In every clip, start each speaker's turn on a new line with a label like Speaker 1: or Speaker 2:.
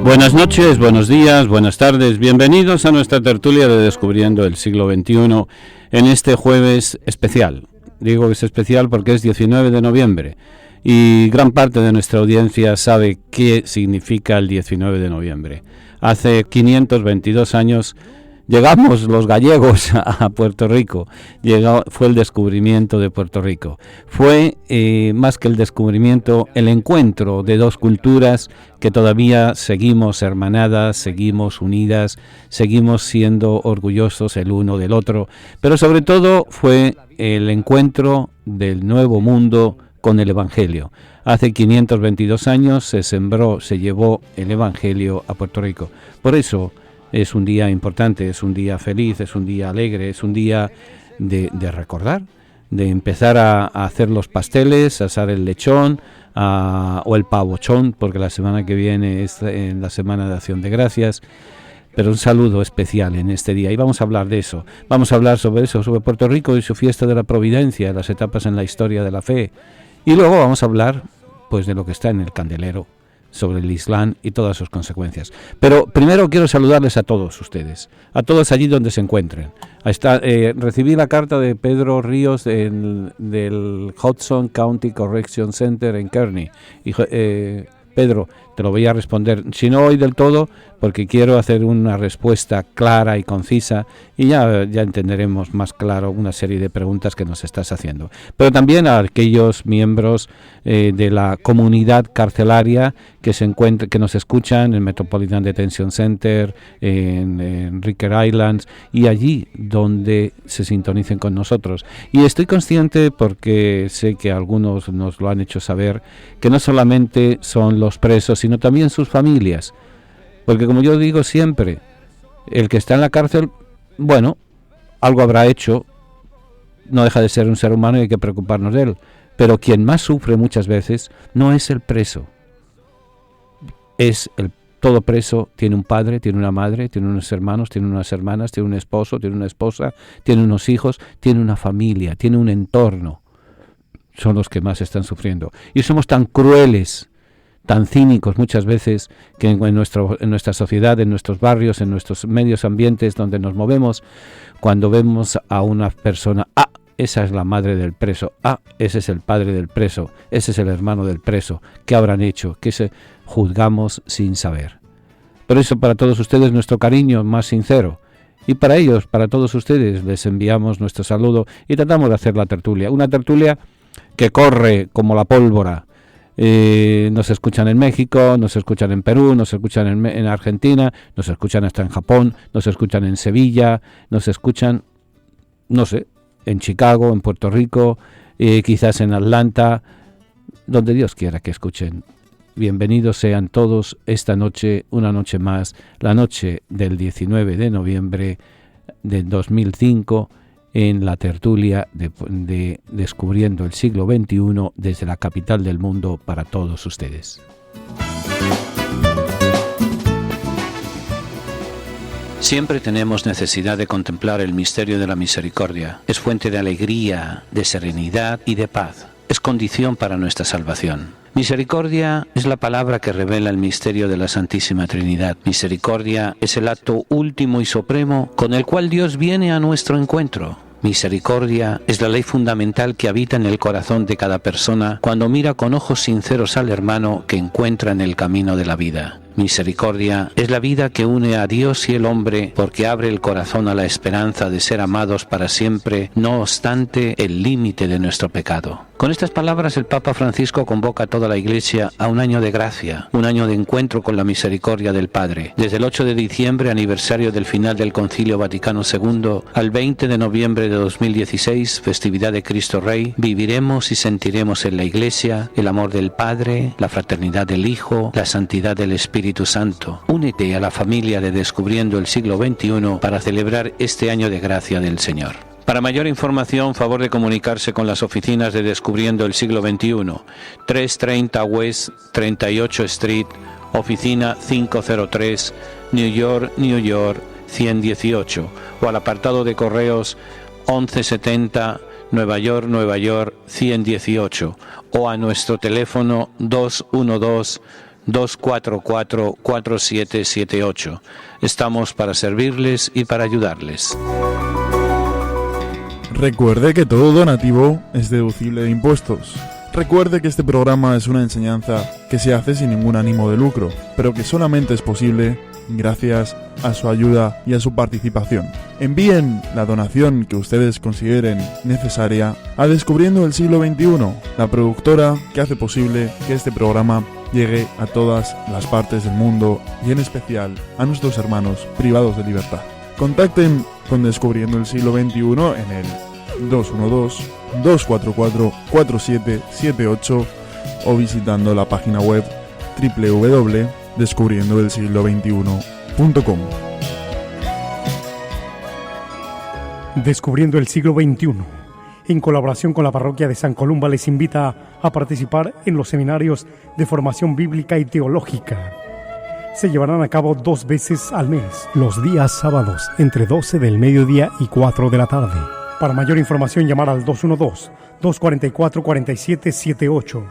Speaker 1: Buenas noches, buenos días, buenas tardes, bienvenidos a nuestra tertulia de Descubriendo el Siglo XXI en este jueves especial. Digo que es especial porque es 19 de noviembre y gran parte de nuestra audiencia sabe qué significa el 19 de noviembre. Hace 522 años llegamos los gallegos a Puerto Rico. Fue el descubrimiento de Puerto Rico. Fue, más que el descubrimiento, el encuentro de dos culturas que todavía seguimos hermanadas, seguimos unidas, seguimos siendo orgullosos el uno del otro. Pero sobre todo fue el encuentro del Nuevo Mundo con el Evangelio. Hace 522 años se llevó el Evangelio a Puerto Rico. Por eso es un día importante, es un día feliz, es un día alegre, es un día de recordar, de empezar a hacer los pasteles, a asar el lechón o el pavochón, porque la semana que viene es en la Semana de Acción de Gracias. Pero un saludo especial en este día y vamos a hablar de eso. Vamos a hablar sobre eso, sobre Puerto Rico y su fiesta de la Providencia, las etapas en la historia de la fe. Y luego vamos a hablar pues de lo que está en el candelero, sobre el Islam y todas sus consecuencias. Pero primero quiero saludarles a todos ustedes, a todos allí donde se encuentren. Recibí la carta de Pedro Ríos del Hudson County Correction Center en Kearney. Y, Pedro, te lo voy a responder, si no hoy del todo, porque quiero hacer una respuesta clara y concisa y ya entenderemos más claro una serie de preguntas que nos estás haciendo. Pero también a aquellos miembros de la comunidad carcelaria que nos escuchan en Metropolitan Detention Center, en Ricker Islands y allí donde se sintonicen con nosotros. Y estoy consciente, porque sé que algunos nos lo han hecho saber, que no solamente son los presos, sino también sus familias. Porque como yo digo siempre, el que está en la cárcel, bueno, algo habrá hecho, no deja de ser un ser humano y hay que preocuparnos de él. Pero quien más sufre muchas veces no es el preso. Todo preso tiene un padre, tiene una madre, tiene unos hermanos, tiene unas hermanas, tiene un esposo, tiene una esposa, tiene unos hijos, tiene una familia, tiene un entorno. Son los que más están sufriendo. Y somos tan crueles, tan cínicos muchas veces, que en nuestra sociedad, en nuestros barrios, en nuestros medios ambientes donde nos movemos, cuando vemos a una persona, esa es la madre del preso, ese es el padre del preso, ese es el hermano del preso, ¿qué habrán hecho? ¿Qué juzgamos sin saber? Por eso, para todos ustedes, nuestro cariño más sincero. Y para ellos, para todos ustedes, les enviamos nuestro saludo y tratamos de hacer la tertulia. Una tertulia que corre como la pólvora. Nos escuchan en México, nos escuchan en Perú, nos escuchan en Argentina, nos escuchan hasta en Japón, nos escuchan en Sevilla, nos escuchan, no sé, en Chicago, en Puerto Rico, quizás en Atlanta, donde Dios quiera que escuchen. Bienvenidos sean todos esta noche, una noche más, la noche del 19 de noviembre de 2005, en la tertulia de Descubriendo el Siglo XXI desde la capital del mundo para todos ustedes. Siempre tenemos necesidad de contemplar el misterio de la misericordia. Es fuente de alegría, de serenidad y de paz. Es condición para nuestra salvación. Misericordia es la palabra que revela el misterio de la Santísima Trinidad. Misericordia es el acto último y supremo con el cual Dios viene a nuestro encuentro. Misericordia es la ley fundamental que habita en el corazón de cada persona cuando mira con ojos sinceros al hermano que encuentra en el camino de la vida. Misericordia es la vida que une a Dios y el hombre porque abre el corazón a la esperanza de ser amados para siempre, no obstante el límite de nuestro pecado. Con estas palabras el Papa Francisco convoca a toda la Iglesia a un año de gracia, un año de encuentro con la misericordia del Padre. Desde el 8 de diciembre, aniversario del final del Concilio Vaticano II, al 20 de noviembre de 2016, festividad de Cristo Rey, viviremos y sentiremos en la Iglesia el amor del Padre, la fraternidad del Hijo, la santidad del Espíritu Santo. Únete a la familia de Descubriendo el Siglo XXI para celebrar este año de gracia del Señor. Para mayor información, favor de comunicarse con las oficinas de Descubriendo el Siglo XXI, 330 West 38 Street, oficina 503, New York, New York, 118, o al apartado de correos 1170, Nueva York, Nueva York, 118, o a nuestro teléfono 212 244-4778. Estamos para servirles y para ayudarles.
Speaker 2: Recuerde que todo donativo es deducible de impuestos. Recuerde que este programa es una enseñanza que se hace sin ningún ánimo de lucro, pero que solamente es posible gracias a su ayuda y a su participación. Envíen la donación que ustedes consideren necesaria a Descubriendo el Siglo XXI, la productora que hace posible que este programa llegue a todas las partes del mundo y en especial a nuestros hermanos privados de libertad. Contacten con Descubriendo el Siglo XXI en el 212-244-4778 o visitando la página web www.descubriendoelsiglo21.com.
Speaker 3: Descubriendo el Siglo XXI, en colaboración con la parroquia de San Columba, les invita a participar en los seminarios de formación bíblica y teológica. Se llevarán a cabo 2 veces al mes, los días sábados, entre 12 del mediodía y 4 de la tarde. Para mayor información, llamar al 212-244-4778,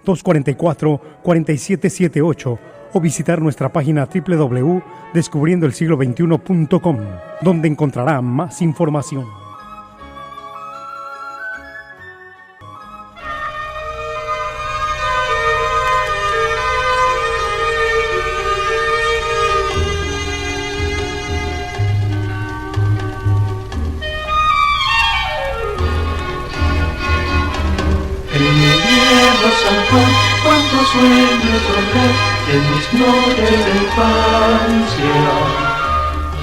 Speaker 3: 244-4778 o visitar nuestra página www.descubriendoelsiglo21.com, donde encontrará más información.
Speaker 4: Cuántos sueños logré en mis noches de infancia.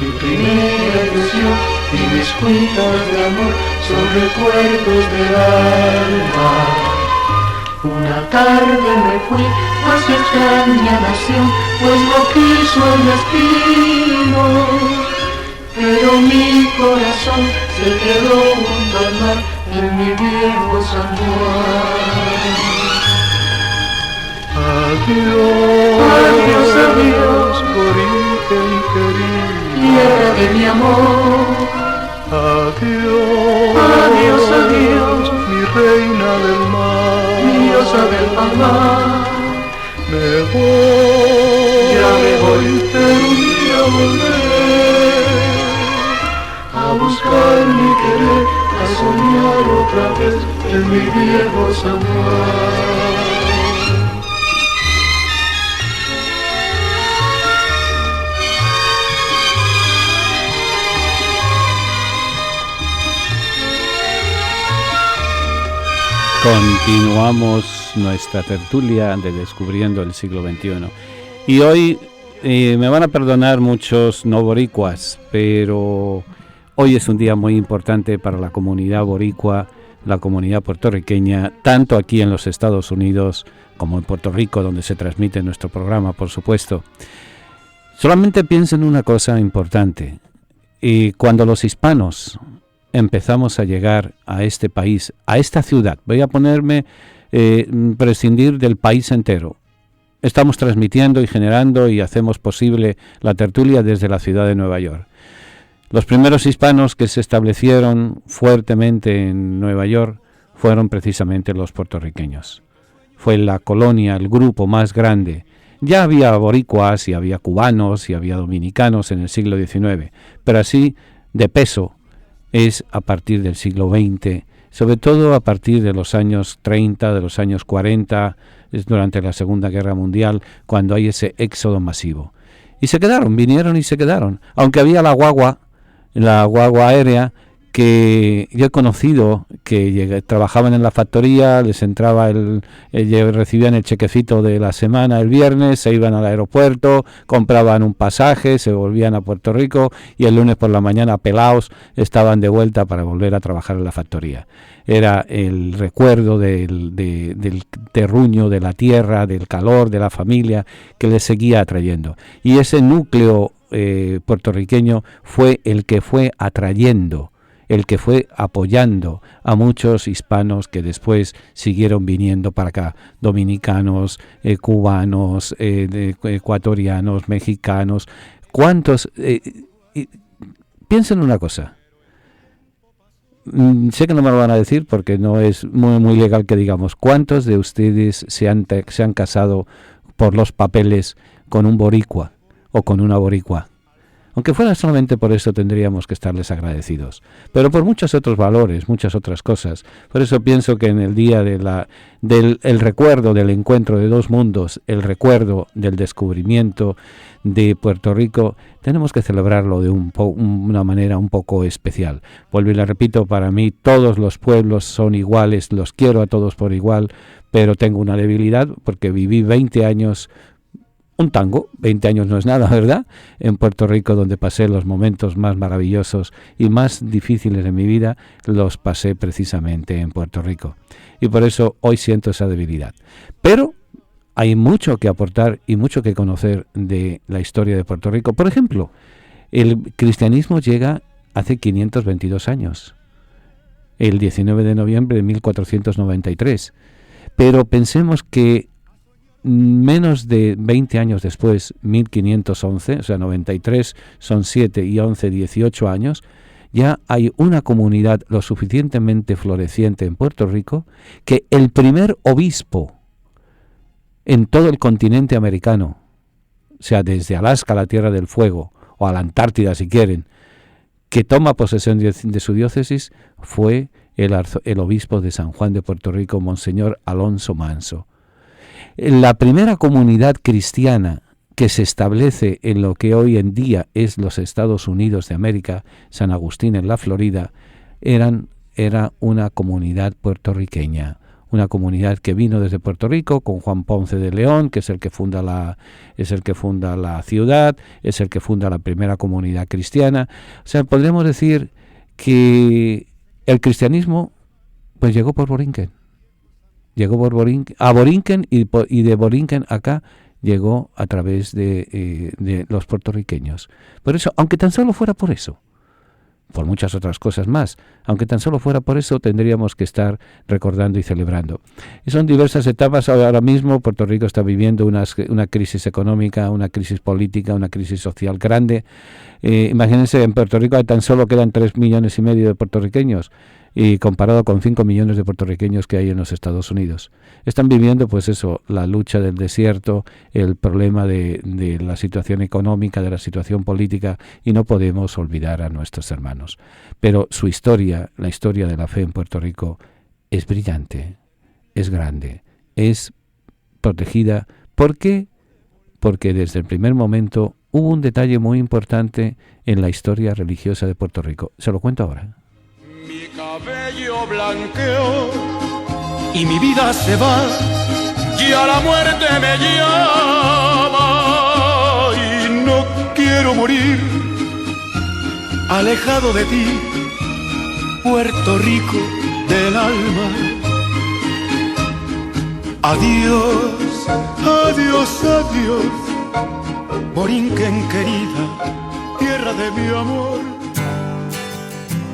Speaker 4: Mi primera ilusión y mis cuitas de amor son recuerdos del alma. Una tarde me fui hacia extraña nación, pues lo quiso el destino. Pero mi corazón se quedó junto al mar en mi viejo San Juan. Adiós, adiós, adiós, origen querido, tierra de mi amor. Adiós, adiós, adiós, mi reina del mar, mi diosa del palmar. Me voy, ya me voy, pero un día volveré a buscar mi querer, a soñar otra vez en mi viejo San Juan.
Speaker 1: Continuamos nuestra tertulia de Descubriendo el Siglo XXI. Y hoy me van a perdonar muchos no boricuas, pero hoy es un día muy importante para la comunidad boricua, la comunidad puertorriqueña, tanto aquí en los Estados Unidos como en Puerto Rico, donde se transmite nuestro programa, por supuesto. Solamente piensen una cosa importante. Cuando los hispanos empezamos a llegar a este país, a esta ciudad, voy a prescindir del país entero. Estamos transmitiendo y generando y hacemos posible la tertulia desde la ciudad de Nueva York. Los primeros hispanos que se establecieron fuertemente en Nueva York fueron precisamente los puertorriqueños. Fue la colonia, el grupo más grande. Ya había boricuas y había cubanos y había dominicanos en el siglo XIX, pero así de peso es a partir del siglo XX, sobre todo a partir de los años 30, de los años 40, es durante la Segunda Guerra Mundial, cuando hay ese éxodo masivo. Y se quedaron, vinieron y se quedaron, aunque había la guagua aérea, que yo he conocido que trabajaban en la factoría, les entraba recibían el chequecito de la semana el viernes, se iban al aeropuerto, compraban un pasaje, se volvían a Puerto Rico y el lunes por la mañana pelados estaban de vuelta para volver a trabajar en la factoría. Era el recuerdo del terruño, de la tierra, del calor, de la familia que les seguía atrayendo. Y ese núcleo puertorriqueño fue el que fue atrayendo, el que fue apoyando a muchos hispanos que después siguieron viniendo para acá, dominicanos, cubanos, ecuatorianos, mexicanos. ¿Cuántos? Piensen una cosa. Sé que no me lo van a decir porque no es muy legal que digamos. ¿Cuántos de ustedes se han casado por los papeles con un boricua o con una boricua. Aunque fuera solamente por eso, tendríamos que estarles agradecidos. Pero por muchos otros valores, muchas otras cosas. Por eso pienso que en el día del recuerdo del encuentro de dos mundos, el recuerdo del descubrimiento de Puerto Rico, tenemos que celebrarlo de una manera un poco especial. Vuelvo y le repito, para mí todos los pueblos son iguales, los quiero a todos por igual, pero tengo una debilidad porque viví 20 años... Un tango, 20 años no es nada, ¿verdad? En Puerto Rico, donde pasé los momentos más maravillosos y más difíciles de mi vida, los pasé precisamente en Puerto Rico. Y por eso hoy siento esa debilidad. Pero hay mucho que aportar y mucho que conocer de la historia de Puerto Rico. Por ejemplo, el cristianismo llega hace 522 años, el 19 de noviembre de 1493. Pero pensemos que menos de 20 años después, 1511, o sea, 93 son 7 y 11, 18 años, ya hay una comunidad lo suficientemente floreciente en Puerto Rico que el primer obispo en todo el continente americano, o sea, desde Alaska a la Tierra del Fuego, o a la Antártida si quieren, que toma posesión de su diócesis, fue el obispo de San Juan de Puerto Rico, Monseñor Alonso Manso. La primera comunidad cristiana que se establece en lo que hoy en día es los Estados Unidos de América, San Agustín en la Florida, era una comunidad puertorriqueña, una comunidad que vino desde Puerto Rico con Juan Ponce de León, que es el que funda la ciudad, es el que funda la primera comunidad cristiana. O sea, podríamos decir que el cristianismo pues llegó por Borinquen. Llegó a Borinquen y de Borinquen acá llegó a través de los puertorriqueños. Por eso, aunque tan solo fuera por eso, por muchas otras cosas más, aunque tan solo fuera por eso, tendríamos que estar recordando y celebrando. Y son diversas etapas. Ahora mismo Puerto Rico está viviendo una crisis económica, una crisis política, una crisis social grande. Imagínense, en Puerto Rico tan solo quedan 3,5 millones de puertorriqueños, y comparado con 5 millones de puertorriqueños que hay en los Estados Unidos. Están viviendo, pues eso, la lucha del desierto, el problema de la situación económica, de la situación política, y no podemos olvidar a nuestros hermanos. Pero su historia, la historia de la fe en Puerto Rico, es brillante, es grande, es protegida. ¿Por qué? Porque desde el primer momento hubo un detalle muy importante en la historia religiosa de Puerto Rico. Se lo cuento ahora.
Speaker 5: Mi cabello blanqueó y mi vida se va, ya la muerte me llama y no quiero morir alejado de ti, Puerto Rico del alma. Adiós, adiós, adiós, Borinquen querida, tierra de mi amor.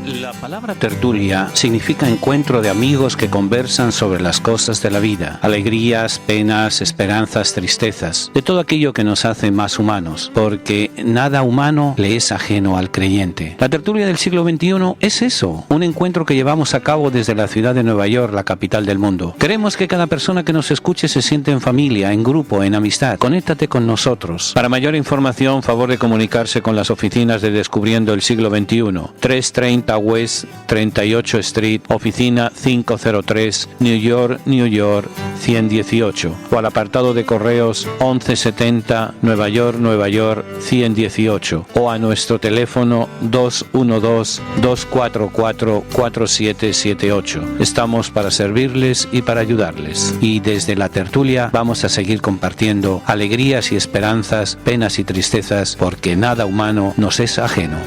Speaker 1: La palabra tertulia significa encuentro de amigos que conversan sobre las cosas de la vida, alegrías, penas, esperanzas, tristezas, de todo aquello que nos hace más humanos, porque nada humano le es ajeno al creyente. La tertulia del siglo XXI es eso, un encuentro que llevamos a cabo desde la ciudad de Nueva York, la capital del mundo. Queremos que cada persona que nos escuche se sienta en familia, en grupo, en amistad. Conéctate con nosotros. Para mayor información, favor de comunicarse con las oficinas de Descubriendo el Siglo XXI, 330 West 38 Street, oficina 503, New York, New York 118, o al apartado de correos 1170 Nueva York, Nueva York 118, o a nuestro teléfono 212-244-4778. Estamos para servirles y para ayudarles. Y desde la tertulia vamos a seguir compartiendo alegrías y esperanzas, penas y tristezas, porque nada humano nos es ajeno.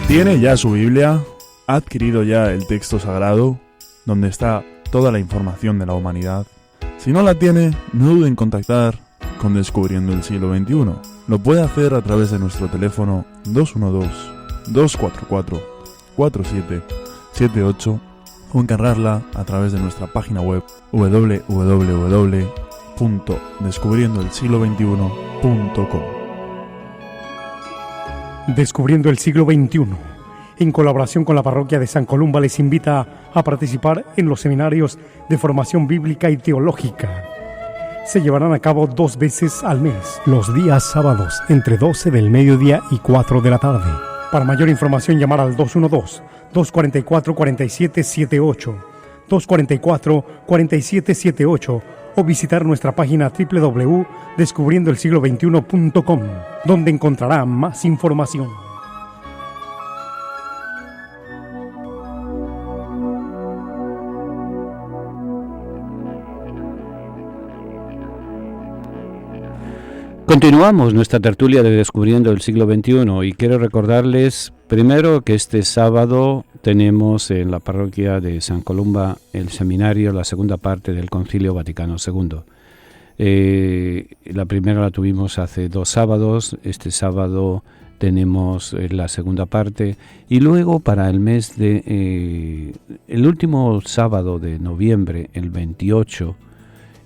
Speaker 2: ¿Tiene ya su Biblia? ¿Ha adquirido ya el texto sagrado, donde está toda la información de la humanidad? Si no la tiene, no duden en contactar con Descubriendo el Siglo XXI. Lo puede hacer a través de nuestro teléfono 212-244-4778 o encargarla a través de nuestra página web www.descubriendoelsiglo21.com.
Speaker 3: Descubriendo el siglo XXI, en colaboración con la parroquia de San Columba, les invita a participar en los seminarios de formación bíblica y teológica. Se llevarán a cabo 2 veces al mes, los días sábados, entre 12 del mediodía y 4 de la tarde. Para mayor información, llamar al 212-244-4778, 244-4778, o visitar nuestra página www.descubriendoelsiglo21.com, donde encontrará más información.
Speaker 1: Continuamos nuestra tertulia de Descubriendo el Siglo XXI y quiero recordarles primero que este sábado tenemos en la parroquia de San Columba el seminario, la segunda parte del Concilio Vaticano II. La primera la tuvimos hace 2 sábados, este sábado tenemos la segunda parte y luego para el mes de el último sábado de noviembre, el 28,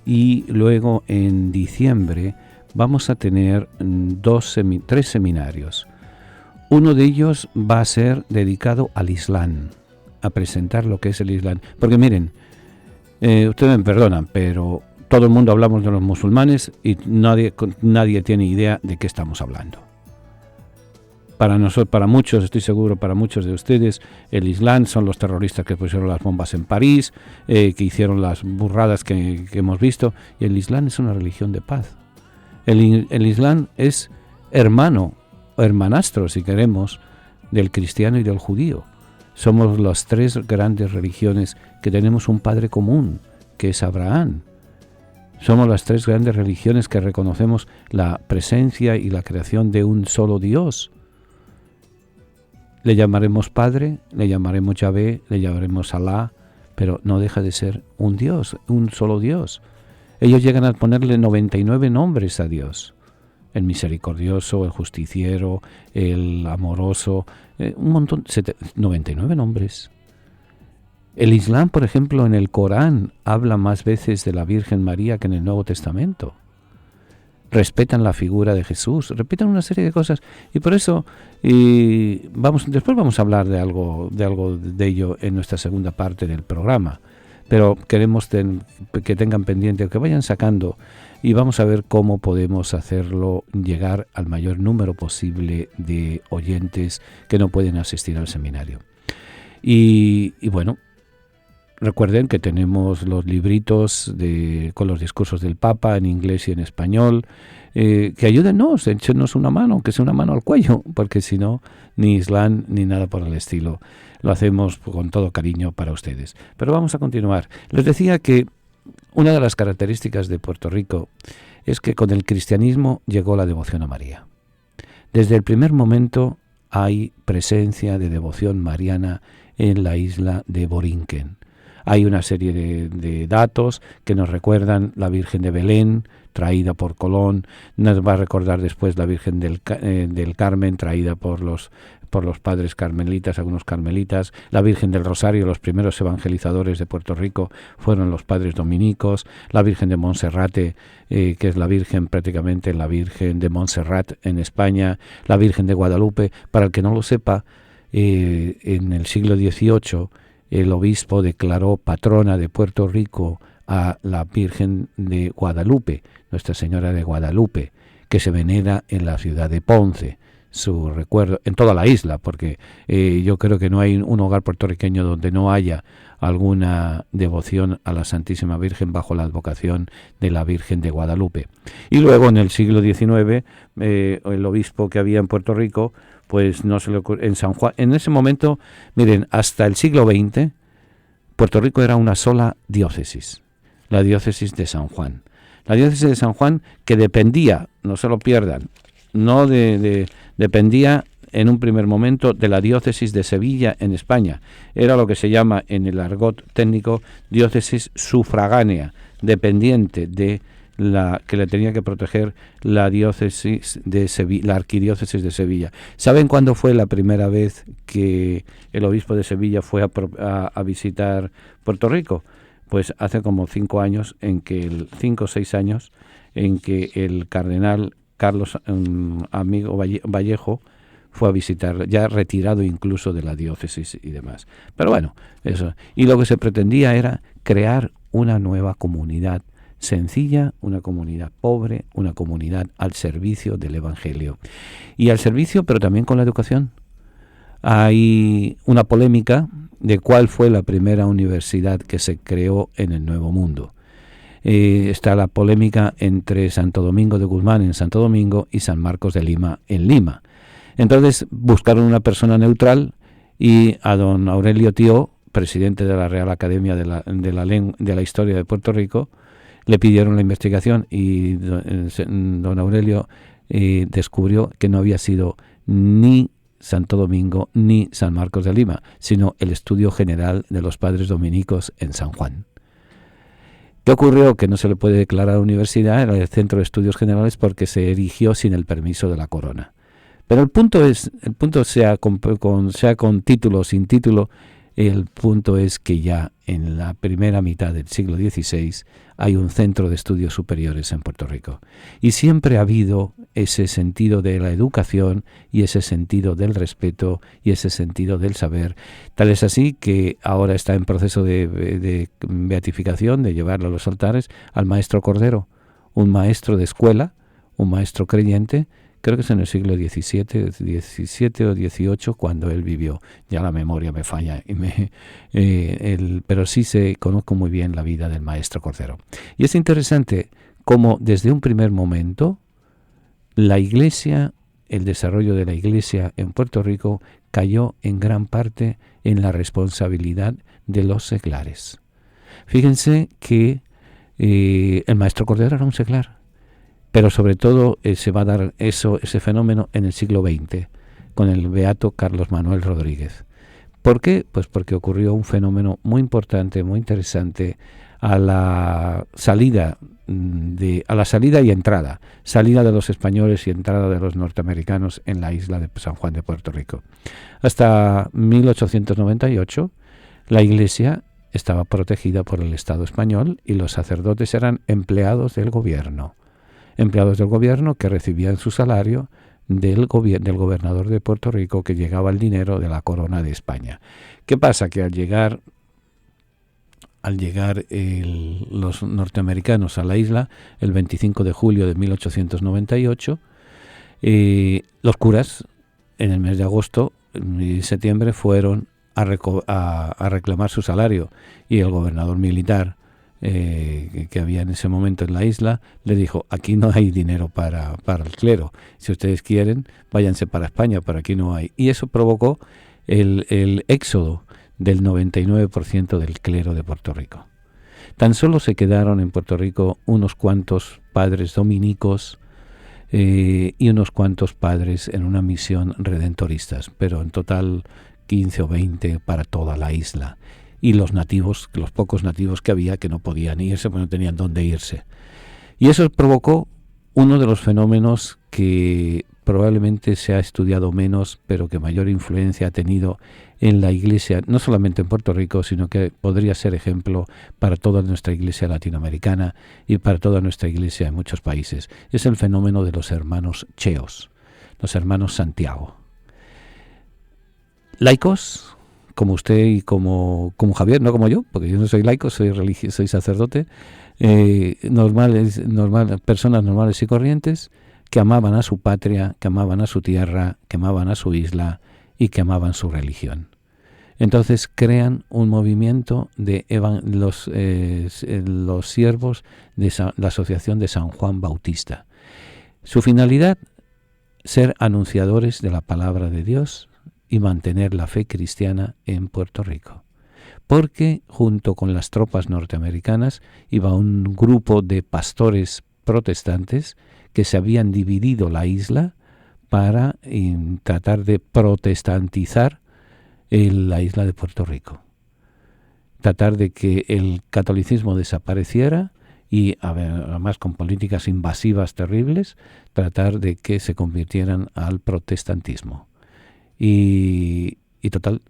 Speaker 1: y luego en diciembre vamos a tener 3 seminarios. Uno de ellos va a ser dedicado al Islam, a presentar lo que es el Islam. Porque miren, ustedes me perdonan, pero todo el mundo hablamos de los musulmanes y nadie tiene idea de qué estamos hablando. Para nosotros, para muchos, estoy seguro, para muchos de ustedes, el Islam son los terroristas que pusieron las bombas en París, que hicieron las burradas que hemos visto, y el Islam es una religión de paz. El Islam es hermano o hermanastro, si queremos, del cristiano y del judío. Somos las 3 grandes religiones que tenemos un padre común, que es Abraham. Somos las 3 grandes religiones que reconocemos la presencia y la creación de un solo Dios. Le llamaremos Padre, le llamaremos Yahvé, le llamaremos Alá, pero no deja de ser un Dios, un solo Dios. Ellos llegan a ponerle 99 nombres a Dios. El misericordioso, el justiciero, el amoroso, un montón, 99 nombres. El Islam, por ejemplo, en el Corán habla más veces de la Virgen María que en el Nuevo Testamento. Respetan la figura de Jesús, respetan una serie de cosas y por eso después vamos a hablar de algo de ello en nuestra segunda parte del programa. Pero queremos que tengan pendiente, que vayan sacando y vamos a ver cómo podemos hacerlo llegar al mayor número posible de oyentes que no pueden asistir al seminario. Y bueno, recuerden que tenemos los libritos con los discursos del Papa en inglés y en español, que ayúdennos, échenos una mano, que sea una mano al cuello, porque si no, ni Islam ni nada por el estilo. Lo hacemos con todo cariño para ustedes. Pero vamos a continuar. Les decía que una de las características de Puerto Rico es que con el cristianismo llegó la devoción a María. Desde el primer momento hay presencia de devoción mariana en la isla de Borinquen. Hay una serie de datos que nos recuerdan la Virgen de Belén, traída por Colón, nos va a recordar después la Virgen del Carmen, traída por los padres carmelitas, algunos carmelitas, la Virgen del Rosario, los primeros evangelizadores de Puerto Rico fueron los padres dominicos, la Virgen de Monserrate, que es la Virgen prácticamente la Virgen de Montserrat en España, la Virgen de Guadalupe. Para el que no lo sepa, en el siglo XVIII el obispo declaró patrona de Puerto Rico a la Virgen de Guadalupe, Nuestra Señora de Guadalupe, que se venera en la ciudad de Ponce. Su recuerdo en toda la isla, porque yo creo que no hay un hogar puertorriqueño donde no haya alguna devoción a la Santísima Virgen bajo la advocación de la Virgen de Guadalupe. Y luego en el siglo XIX el obispo que había en Puerto Rico, pues no se le ocurrió, en San Juan, en ese momento, miren, hasta el siglo XX Puerto Rico era una sola diócesis, la diócesis de San Juan. La diócesis de San Juan, que dependía, no se lo pierdan, dependía en un primer momento de la diócesis de Sevilla en España. Era lo que se llama en el argot técnico diócesis sufragánea, dependiente de la que le tenía que proteger la diócesis de Sevilla, la arquidiócesis de Sevilla. ¿Saben cuándo fue la primera vez que el obispo de Sevilla fue a visitar Puerto Rico? Pues hace como 5 años, 5 o 6 años, en que el cardenal Carlos Amigo Vallejo fue a visitar, ya retirado incluso de la diócesis y demás. Pero bueno, eso. Y lo que se pretendía era crear una nueva comunidad sencilla, una comunidad pobre, una comunidad al servicio del Evangelio. Y al servicio, pero también con la educación. Hay una polémica de cuál fue la primera universidad que se creó en el Nuevo Mundo. Está la polémica entre Santo Domingo de Guzmán en Santo Domingo y San Marcos de Lima en Lima. Entonces buscaron una persona neutral y a don Aurelio Thió, presidente de la Real Academia de la Historia de Puerto Rico, le pidieron la investigación y don Aurelio descubrió que no había sido ni Santo Domingo ni San Marcos de Lima, sino el Estudio General de los Padres Dominicos en San Juan. ¿Qué ocurrió? Que no se le puede declarar universidad, era el Centro de Estudios Generales porque se erigió sin el permiso de la corona. Pero el punto sea con título o sin título, el punto es que ya en la primera mitad del siglo XVI hay un centro de estudios superiores en Puerto Rico. Y siempre ha habido ese sentido de la educación y ese sentido del respeto y ese sentido del saber. Tal es así que ahora está en proceso de beatificación, de llevarlo a los altares, al maestro Cordero, un maestro de escuela, un maestro creyente. Creo que es en el siglo XVII o XVIII cuando él vivió. Ya la memoria me falla, pero sí conozco muy bien la vida del maestro Cordero. Y es interesante cómo desde un primer momento la Iglesia, el desarrollo de la Iglesia en Puerto Rico cayó en gran parte en la responsabilidad de los seglares. Fíjense que el maestro Cordero era un seglar. Pero sobre todo se va a dar ese fenómeno en el siglo XX, con el beato Carlos Manuel Rodríguez. ¿Por qué? Pues porque ocurrió un fenómeno muy importante, muy interesante, a la salida y entrada. Salida de los españoles y entrada de los norteamericanos en la isla de San Juan de Puerto Rico. Hasta 1898, la Iglesia estaba protegida por el Estado español y los sacerdotes eran empleados del gobierno. Empleados del gobierno que recibían su salario del gobernador de Puerto Rico, que llegaba el dinero de la corona de España. ¿Qué pasa? Que al llegar los norteamericanos a la isla, el 25 de julio de 1898, los curas en el mes de agosto y septiembre fueron a reclamar su salario, y el gobernador militar que había en ese momento en la isla le dijo: aquí no hay dinero para el clero, si ustedes quieren váyanse para España, pero aquí no hay. Y eso provocó el éxodo del 99% del clero de Puerto Rico. Tan solo se quedaron en Puerto Rico unos cuantos padres dominicos y unos cuantos padres en una misión redentoristas, pero en total 15 o 20 para toda la isla. Y los nativos, los pocos nativos que había, que no podían irse, porque no tenían dónde irse. Y eso provocó uno de los fenómenos que probablemente se ha estudiado menos, pero que mayor influencia ha tenido en la Iglesia, no solamente en Puerto Rico, sino que podría ser ejemplo para toda nuestra Iglesia latinoamericana y para toda nuestra Iglesia en muchos países. Es el fenómeno de los hermanos cheos, los hermanos Santiago. Laicos, como usted y como Javier, no como yo, porque yo no soy laico, soy sacerdote, personas normales y corrientes que amaban a su patria, que amaban a su tierra, que amaban a su isla y que amaban su religión. Entonces crean un movimiento de los siervos de la Asociación de San Juan Bautista. Su finalidad, ser anunciadores de la palabra de Dios y mantener la fe cristiana en Puerto Rico. Porque junto con las tropas norteamericanas iba un grupo de pastores protestantes que se habían dividido la isla para tratar de protestantizar la isla de Puerto Rico. Tratar de que el catolicismo desapareciera y, además con políticas invasivas terribles, tratar de que se convirtieran al protestantismo. Y total,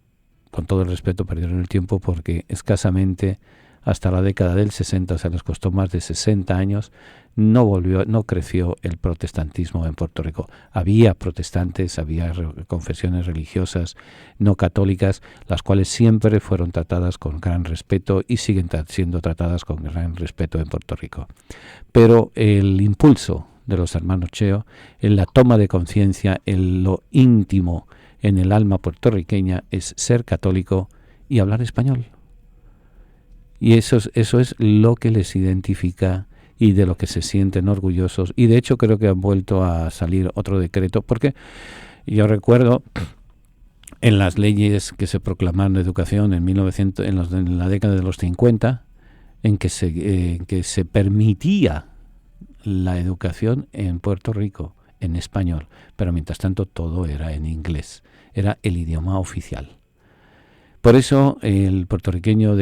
Speaker 1: con todo el respeto, perdieron el tiempo porque escasamente hasta la década del 60, o sea, les costó más de 60 años, no creció el protestantismo en Puerto Rico. Había protestantes, había confesiones religiosas no católicas, las cuales siempre fueron tratadas con gran respeto y siguen siendo tratadas con gran respeto en Puerto Rico. Pero el impulso de los hermanos Cheo, en la toma de conciencia, en lo íntimo, en el alma puertorriqueña, es ser católico y hablar español. Y eso es lo que les identifica y de lo que se sienten orgullosos. Y de hecho creo que han vuelto a salir otro decreto, porque yo recuerdo en las leyes que se proclamaron de educación en la década de los 50, en que se permitía la educación en Puerto Rico en español, pero mientras tanto todo era en inglés, era el idioma oficial. Por eso el puertorriqueño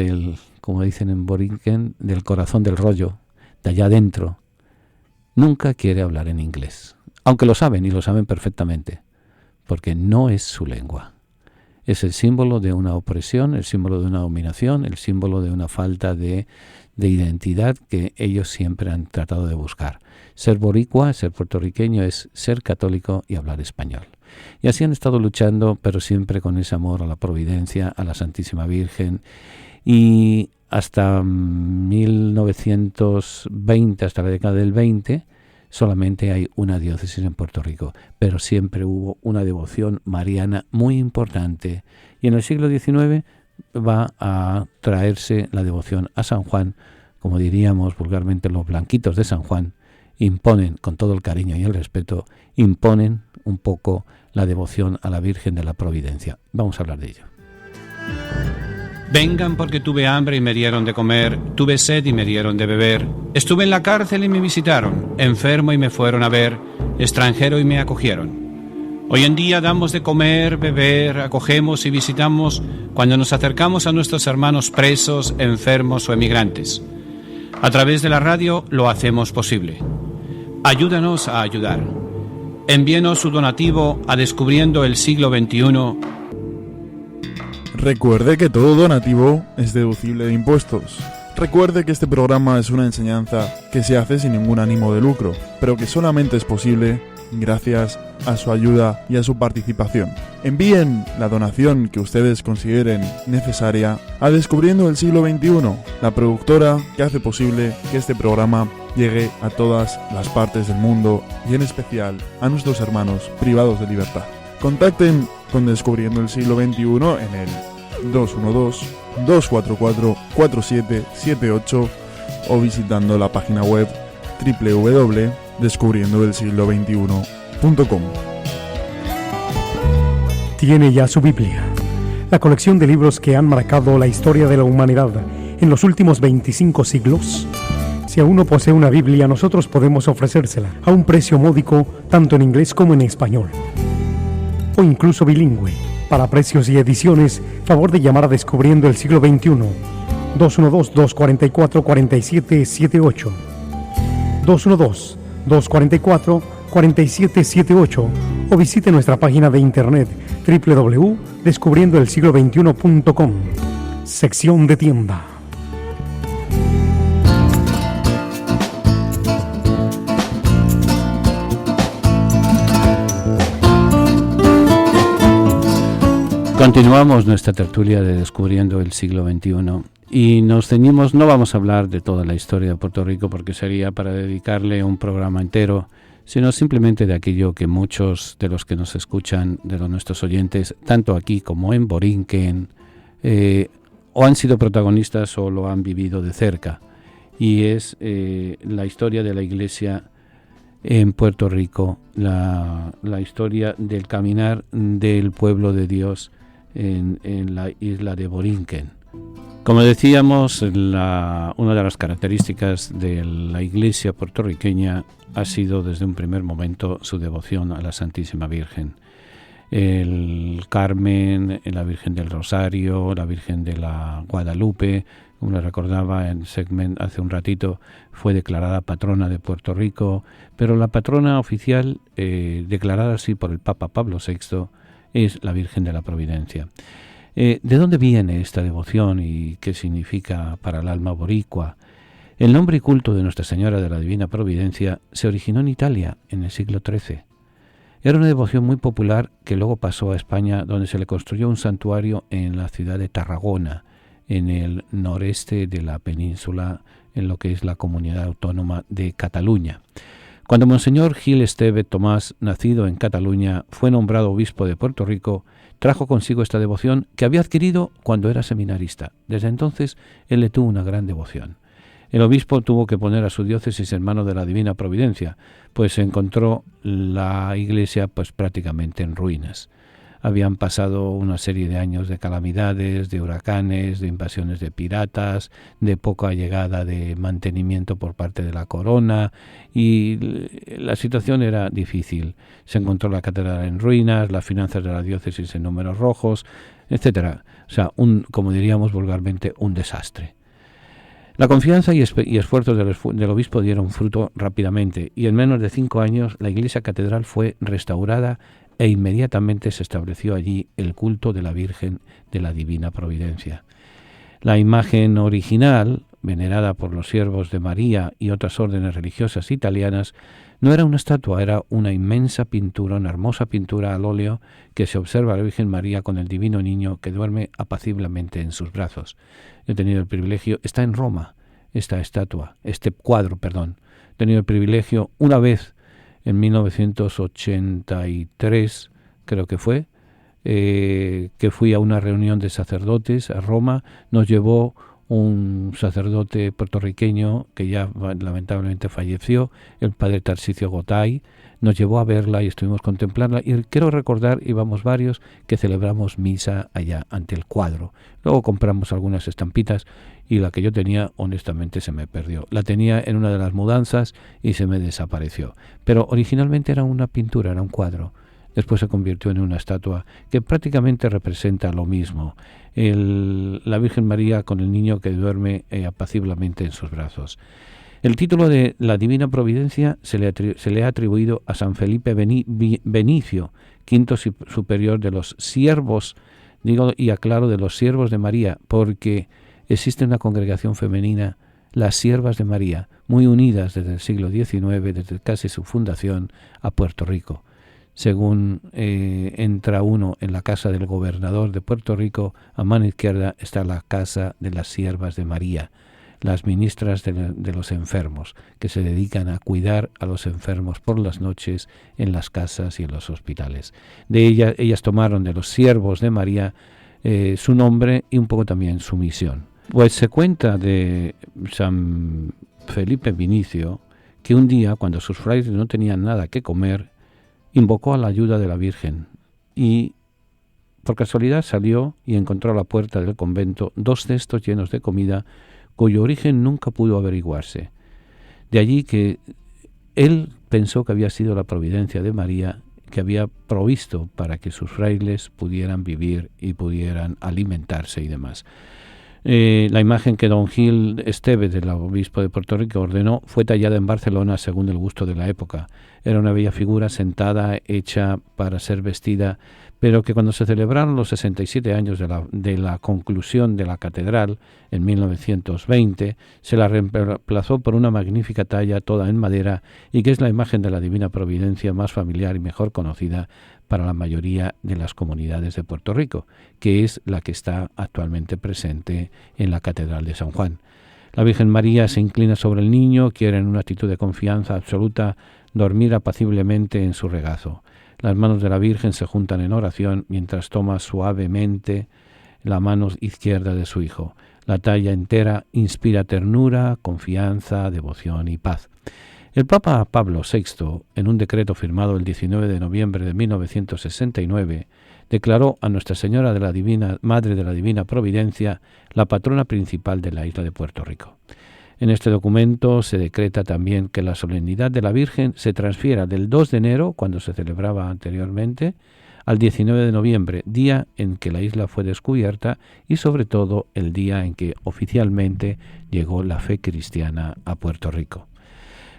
Speaker 1: como dicen en Borinquen, del corazón del rollo, de allá adentro, nunca quiere hablar en inglés, aunque lo saben y lo saben perfectamente, porque no es su lengua. Es el símbolo de una opresión, el símbolo de una dominación, el símbolo de una falta de identidad que ellos siempre han tratado de buscar. Ser boricua, ser puertorriqueño, es ser católico y hablar español. Y así han estado luchando, pero siempre con ese amor a la Providencia, a la Santísima Virgen. Y hasta 1920, hasta la década del 20, solamente hay una diócesis en Puerto Rico, pero siempre hubo una devoción mariana muy importante. Y en el siglo XIX va a traerse la devoción a San Juan, como diríamos vulgarmente los blanquitos de San Juan, imponen, con todo el cariño y el respeto, imponen un poco la devoción a la Virgen de la Providencia. Vamos a hablar de ello.
Speaker 6: Vengan porque tuve hambre y me dieron de comer, tuve sed y me dieron de beber, estuve en la cárcel y me visitaron, enfermo y me fueron a ver, extranjero y me acogieron. Hoy en día damos de comer, beber, acogemos y visitamos cuando nos acercamos a nuestros hermanos presos, enfermos o emigrantes. A través de la radio lo hacemos posible. Ayúdanos a ayudar. Envíenos su donativo a Descubriendo el Siglo XXI.
Speaker 2: Recuerde que todo donativo es deducible de impuestos. Recuerde que este programa es una enseñanza que se hace sin ningún ánimo de lucro, pero que solamente es posible gracias a su ayuda y a su participación. Envíen la donación que ustedes consideren necesaria a Descubriendo el Siglo XXI, la productora que hace posible que este programa llegue a todas las partes del mundo y en especial a nuestros hermanos privados de libertad. Contacten con Descubriendo el Siglo XXI en el 212-244-4778 o visitando la página web www.descubriendoelsiglo21.com.
Speaker 3: Tiene ya su Biblia, la colección de libros que han marcado la historia de la humanidad en los últimos 25 siglos. Si aún no posee una Biblia, nosotros podemos ofrecérsela a un precio módico, tanto en inglés como en español, o incluso bilingüe. Para precios y ediciones, favor de llamar a Descubriendo el Siglo XXI, 212-244-4778, 212-244-4778, o visite nuestra página de internet www.descubriendoelsiglo21.com, sección de tienda.
Speaker 1: Continuamos nuestra tertulia de Descubriendo el Siglo XXI y nos ceñimos, no vamos a hablar de toda la historia de Puerto Rico porque sería para dedicarle un programa entero, sino simplemente de aquello que muchos de los que nos escuchan, de nuestros oyentes, tanto aquí como en Borinquen, o han sido protagonistas o lo han vivido de cerca, y es la historia de la Iglesia en Puerto Rico, la historia del caminar del pueblo de Dios en la isla de Borinquen. Como decíamos, una de las características de la Iglesia puertorriqueña ha sido desde un primer momento su devoción a la Santísima Virgen. El Carmen, la Virgen del Rosario, la Virgen de la Guadalupe, como le recordaba en segment hace un ratito, fue declarada patrona de Puerto Rico, pero la patrona oficial, declarada así por el Papa Pablo VI, es la Virgen de la Providencia. ¿De dónde viene esta devoción y qué significa para el alma boricua? El nombre y culto de Nuestra Señora de la Divina Providencia se originó en Italia en el siglo XIII. Era una devoción muy popular que luego pasó a España, donde se le construyó un santuario en la ciudad de Tarragona, en el noreste de la península, en lo que es la comunidad autónoma de Cataluña. Cuando Monseñor Gil Esteve Tomás, nacido en Cataluña, fue nombrado obispo de Puerto Rico, trajo consigo esta devoción que había adquirido cuando era seminarista. Desde entonces, él le tuvo una gran devoción. El obispo tuvo que poner a su diócesis en manos de la Divina Providencia, pues se encontró la iglesia pues prácticamente en ruinas. Habían pasado una serie de años de calamidades, de huracanes, de invasiones de piratas, de poca llegada de mantenimiento por parte de la corona, y la situación era difícil. Se encontró la catedral en ruinas, las finanzas de la diócesis en números rojos, etcétera. O sea, como diríamos vulgarmente, un desastre. La confianza y esfuerzos del obispo dieron fruto rápidamente, y en menos de 5 años la iglesia catedral fue restaurada e inmediatamente se estableció allí el culto de la Virgen de la Divina Providencia. La imagen original, venerada por los siervos de María y otras órdenes religiosas italianas, no era una estatua, era una inmensa pintura, una hermosa pintura al óleo que se observa a la Virgen María con el Divino Niño que duerme apaciblemente en sus brazos. He tenido el privilegio, está en Roma, este cuadro. He tenido el privilegio una vez en 1983, creo que fue, que fui a una reunión de sacerdotes a Roma. Nos llevó un sacerdote puertorriqueño que ya lamentablemente falleció, el padre Tarcisio Gotay, nos llevó a verla y estuvimos contemplándola, y quiero recordar, íbamos varios, que celebramos misa allá ante el cuadro. Luego compramos algunas estampitas y la que yo tenía honestamente se me perdió. La tenía en una de las mudanzas y se me desapareció. Pero originalmente era una pintura, era un cuadro. Después se convirtió en una estatua que prácticamente representa lo mismo. La Virgen María con el niño que duerme apaciblemente en sus brazos. El título de la Divina Providencia se le ha atribuido a San Felipe Benicio, quinto superior de los siervos, digo y aclaro, de los siervos de María, porque existe una congregación femenina, las Siervas de María, muy unidas desde el siglo XIX, desde casi su fundación, a Puerto Rico. Según entra uno en la casa del gobernador de Puerto Rico, a mano izquierda está la casa de las Siervas de María, las ministras de los enfermos, que se dedican a cuidar a los enfermos por las noches en las casas y en los hospitales. De ellas tomaron de los siervos de María su nombre y un poco también su misión. Pues se cuenta de San Felipe Vinicio que un día, cuando sus frailes no tenían nada que comer, invocó a la ayuda de la Virgen y por casualidad salió y encontró a la puerta del convento 2 cestos llenos de comida cuyo origen nunca pudo averiguarse. De allí que él pensó que había sido la providencia de María que había provisto para que sus frailes pudieran vivir y pudieran alimentarse y demás. La imagen que don Gil Esteve, del obispo de Puerto Rico, ordenó fue tallada en Barcelona según el gusto de la época. Era una bella figura sentada, hecha para ser vestida, pero que cuando se celebraron los 67 años de la conclusión de la catedral, en 1920, se la reemplazó por una magnífica talla toda en madera y que es la imagen de la Divina Providencia más familiar y mejor conocida para la mayoría de las comunidades de Puerto Rico, que es la que está actualmente presente en la Catedral de San Juan. La Virgen María se inclina sobre el niño, quiere en una actitud de confianza absoluta dormir apaciblemente en su regazo. Las manos de la Virgen se juntan en oración mientras toma suavemente la mano izquierda de su hijo. La talla entera inspira ternura, confianza, devoción y paz. El Papa Pablo VI, en un decreto firmado el 19 de noviembre de 1969, declaró a Nuestra Señora de la Madre de la Divina Providencia la patrona principal de la isla de Puerto Rico. En este documento se decreta también que la solemnidad de la Virgen se transfiera del 2 de enero, cuando se celebraba anteriormente, al 19 de noviembre, día en que la isla fue descubierta y sobre todo el día en que oficialmente llegó la fe cristiana a Puerto Rico.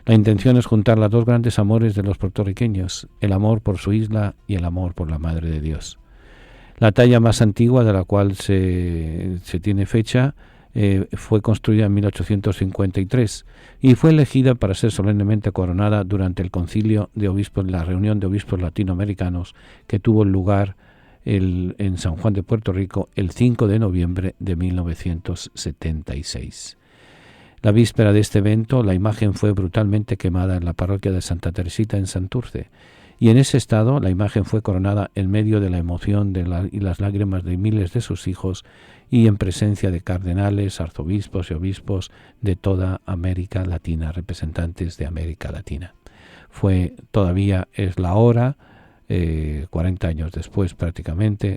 Speaker 1: La intención es juntar los 2 grandes amores de los puertorriqueños, el amor por su isla y el amor por la Madre de Dios. La talla más antigua de la cual se tiene fecha fue construida en 1853 y fue elegida para ser solemnemente coronada durante el concilio de obispos, la reunión de obispos latinoamericanos que tuvo lugar en San Juan de Puerto Rico el 5 de noviembre de 1976. La víspera de este evento, la imagen fue brutalmente quemada en la parroquia de Santa Teresita en Santurce, y en ese estado la imagen fue coronada en medio de la emoción y las lágrimas de miles de sus hijos y en presencia de cardenales, arzobispos y obispos de toda América Latina, representantes de América Latina. Todavía es la hora, 40 años después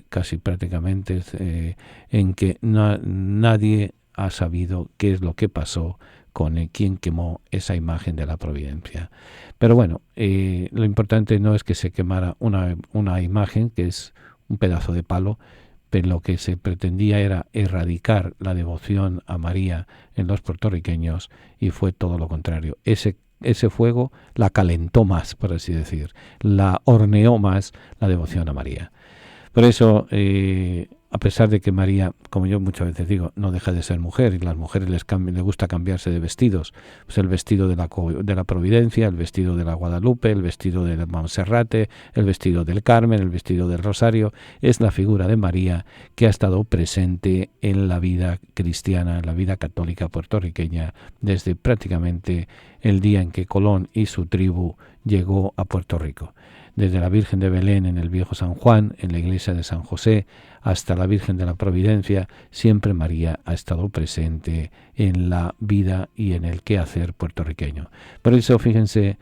Speaker 1: casi prácticamente, en que nadie ha sabido qué es lo que pasó con quien quemó esa imagen de la Providencia. Pero bueno, lo importante no es que se quemara una imagen, que es un pedazo de palo, pero lo que se pretendía era erradicar la devoción a María en los puertorriqueños, y fue todo lo contrario. Ese fuego la calentó más, por así decir, la horneó más la devoción a María. Por eso, a pesar de que María, como yo muchas veces digo, no deja de ser mujer, y las mujeres les gusta cambiarse de vestidos, pues el vestido de la Providencia, el vestido de la Guadalupe, el vestido de la Monserrate, el vestido del Carmen, el vestido del Rosario, es la figura de María que ha estado presente en la vida cristiana, en la vida católica puertorriqueña, desde prácticamente el día en que Colón y su tribu llegó a Puerto Rico. Desde la Virgen de Belén en el Viejo San Juan, en la iglesia de San José, hasta la Virgen de la Providencia, siempre María ha estado presente en la vida y en el quehacer puertorriqueño. Por eso, fíjense,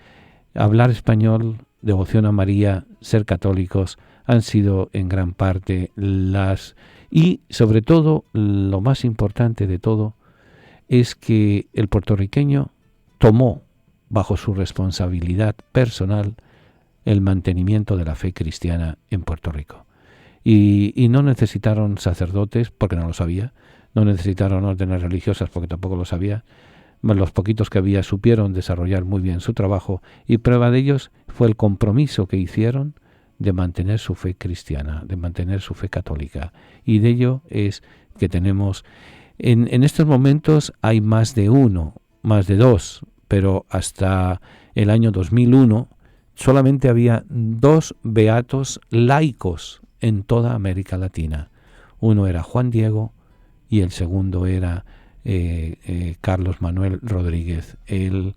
Speaker 1: hablar español, devoción a María, ser católicos, han sido en gran parte y sobre todo, lo más importante de todo, es que el puertorriqueño tomó bajo su responsabilidad personal el mantenimiento de la fe cristiana en Puerto Rico. Y no necesitaron sacerdotes, porque no lo sabía, no necesitaron órdenes religiosas, porque tampoco lo sabía. Los poquitos que había supieron desarrollar muy bien su trabajo, y prueba de ellos fue el compromiso que hicieron de mantener su fe cristiana, de mantener su fe católica. Y de ello es que tenemos, en estos momentos hay más de dos, pero hasta el año 2001, solamente había 2 beatos laicos en toda América Latina. Uno era Juan Diego y el segundo era Carlos Manuel Rodríguez, el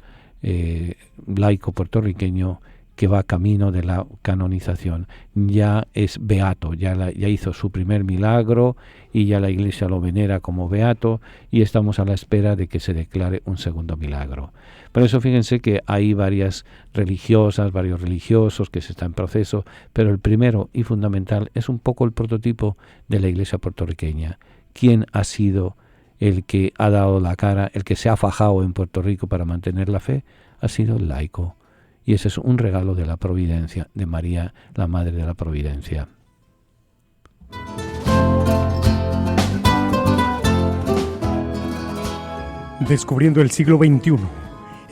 Speaker 1: laico puertorriqueño que va camino de la canonización. Ya es beato, ya hizo su primer milagro y ya la Iglesia lo venera como beato, y estamos a la espera de que se declare un segundo milagro. Por eso fíjense que hay varias religiosas, varios religiosos que se está en proceso, pero el primero y fundamental es un poco el prototipo de la Iglesia puertorriqueña. ¿Quién ha sido el que ha dado la cara, el que se ha fajado en Puerto Rico para mantener la fe? Ha sido el laico. Y ese es un regalo de la Providencia, de María, la Madre de la Providencia.
Speaker 3: Descubriendo el siglo XXI,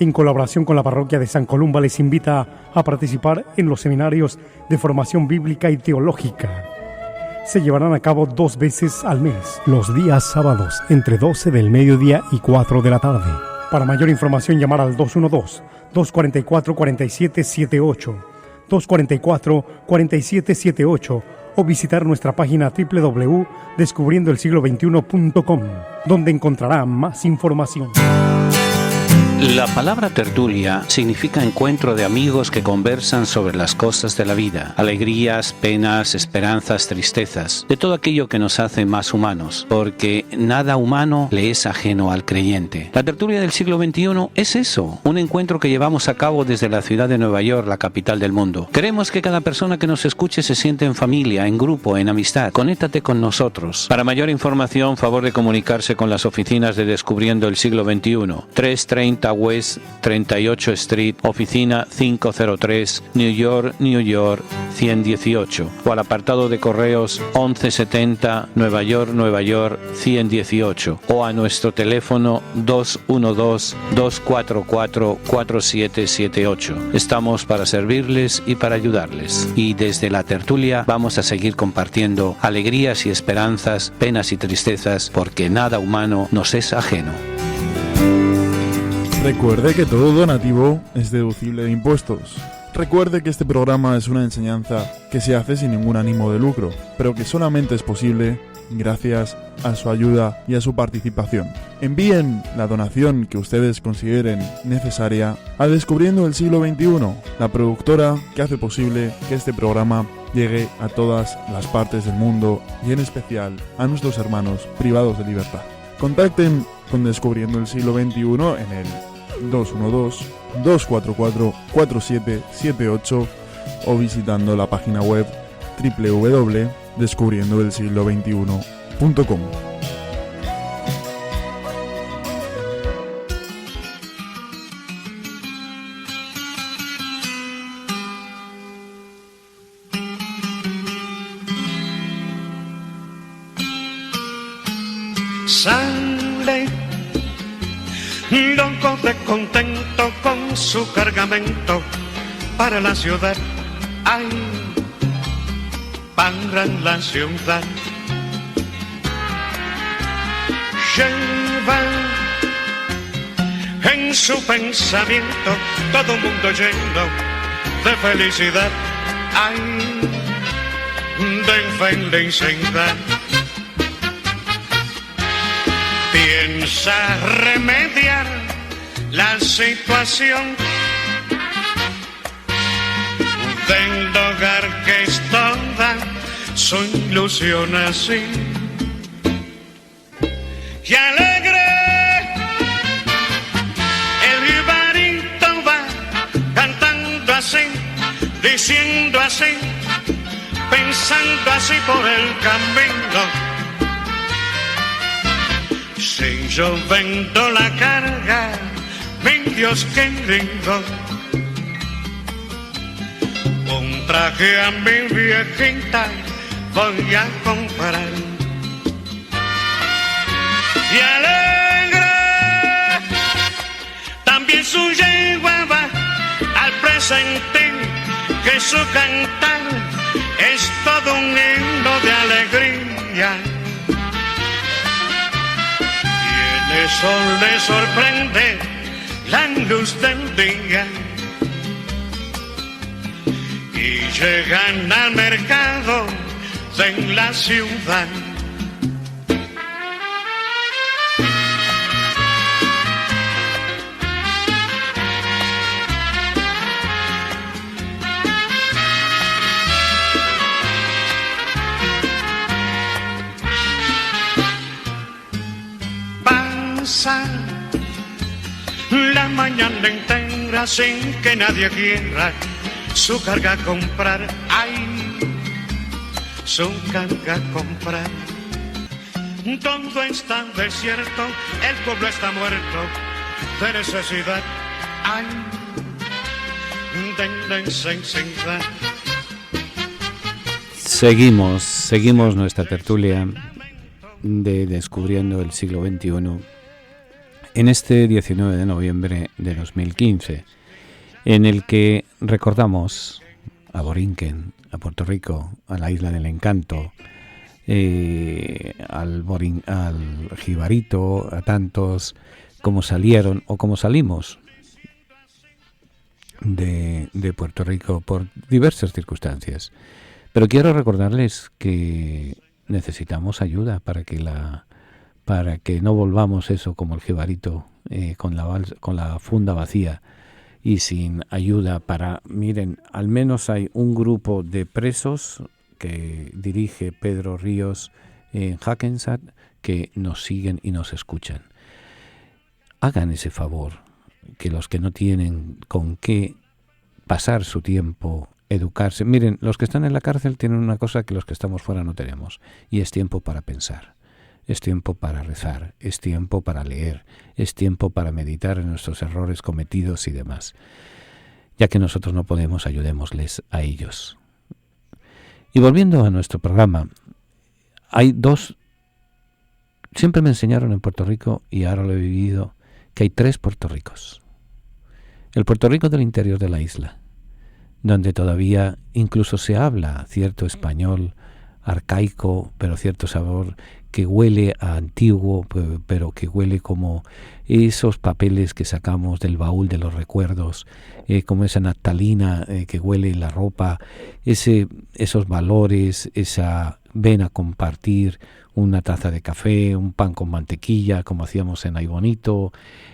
Speaker 3: en colaboración con la parroquia de San Columba, les invita a participar en los seminarios de formación bíblica y teológica. Se llevarán a cabo 2 veces al mes, los días sábados, entre 12 del mediodía y 4 de la tarde. Para mayor información, llamar al 212-244-4778, 244-4778, o visitar nuestra página www.descubriendoelsiglo21.com, donde encontrará más información.
Speaker 6: La palabra tertulia significa encuentro de amigos que conversan sobre las cosas de la vida, alegrías, penas, esperanzas, tristezas, de todo aquello que nos hace más humanos, porque nada humano le es ajeno al creyente. La tertulia del siglo XXI es eso, un encuentro que llevamos a cabo desde la ciudad de Nueva York, la capital del mundo. Queremos que cada persona que nos escuche se siente en familia, en grupo, en amistad. Conéctate con nosotros. Para mayor información, favor de comunicarse con las oficinas de Descubriendo el Siglo XXI, 330 40 West 38 Street, oficina 503, New York, New York 118, o al apartado de correos 1170 Nueva York, Nueva York 118, o a nuestro teléfono 212-244-4778. Estamos para servirles y para ayudarles. Y desde la tertulia vamos a seguir compartiendo alegrías y esperanzas, penas y tristezas, porque nada humano nos es ajeno.
Speaker 2: Recuerde que todo donativo es deducible de impuestos. Recuerde que este programa es una enseñanza que se hace sin ningún ánimo de lucro, pero que solamente es posible gracias a su ayuda y a su participación. Envíen la donación que ustedes consideren necesaria a Descubriendo el Siglo XXI, la productora que hace posible que este programa llegue a todas las partes del mundo y en especial a nuestros hermanos privados de libertad. Contacten con Descubriendo el Siglo XXI en el 212-244-4778 o visitando la página web www.descubriendoelsiglo21.com.
Speaker 7: Sale loco de contento con su cargamento para la ciudad, ay, para la ciudad. Lleva en su pensamiento todo un mundo lleno de felicidad, ay, de felicidad. Piensa remediar la situación del hogar que es toda su ilusión así. Y alegre el jibarito va cantando así, diciendo así, pensando así por el camino. Si yo vendo la carga, mi Dios querido, un traje a mi viejita voy a comprar. Y alegre también su yegua va al presentir que su cantar es todo un himno de alegría. Eso le sorprende la luz del día y llegan al mercado de la ciudad. La mañana entera sin que nadie quiera su carga comprar, ay, su carga comprar. Todo está desierto, el pueblo está muerto de necesidad, ay, de necesidad.
Speaker 1: Seguimos nuestra tertulia de Descubriendo el Siglo XXI en este 19 de noviembre de 2015, en el que recordamos a Borinquen, a Puerto Rico, a la Isla del Encanto, al jibarito, a tantos como salieron o como salimos de Puerto Rico por diversas circunstancias. Pero quiero recordarles que necesitamos ayuda para que no volvamos eso como el jibarito con la funda vacía y sin ayuda. Miren, al menos hay un grupo de presos que dirige Pedro Ríos en Hackensack que nos siguen y nos escuchan. Hagan ese favor, que los que no tienen con qué pasar su tiempo, educarse. Miren, los que están en la cárcel tienen una cosa que los que estamos fuera no tenemos, y es tiempo para pensar. es tiempo para rezar, es tiempo para leer, es tiempo para meditar en nuestros errores cometidos y demás. Ya que nosotros no podemos, ayudémosles a ellos. Y volviendo a nuestro programa, hay dos. Siempre me enseñaron en Puerto Rico, y ahora lo he vivido, que hay 3 Puerto Ricos. El Puerto Rico del interior de la isla, donde todavía incluso se habla cierto español arcaico, pero cierto sabor que huele a antiguo, pero que huele como esos papeles que sacamos del baúl de los recuerdos, como esa naftalina que huele la ropa, esos valores, esa ven a compartir una taza de café, un pan con mantequilla, como hacíamos en Ay Bonito,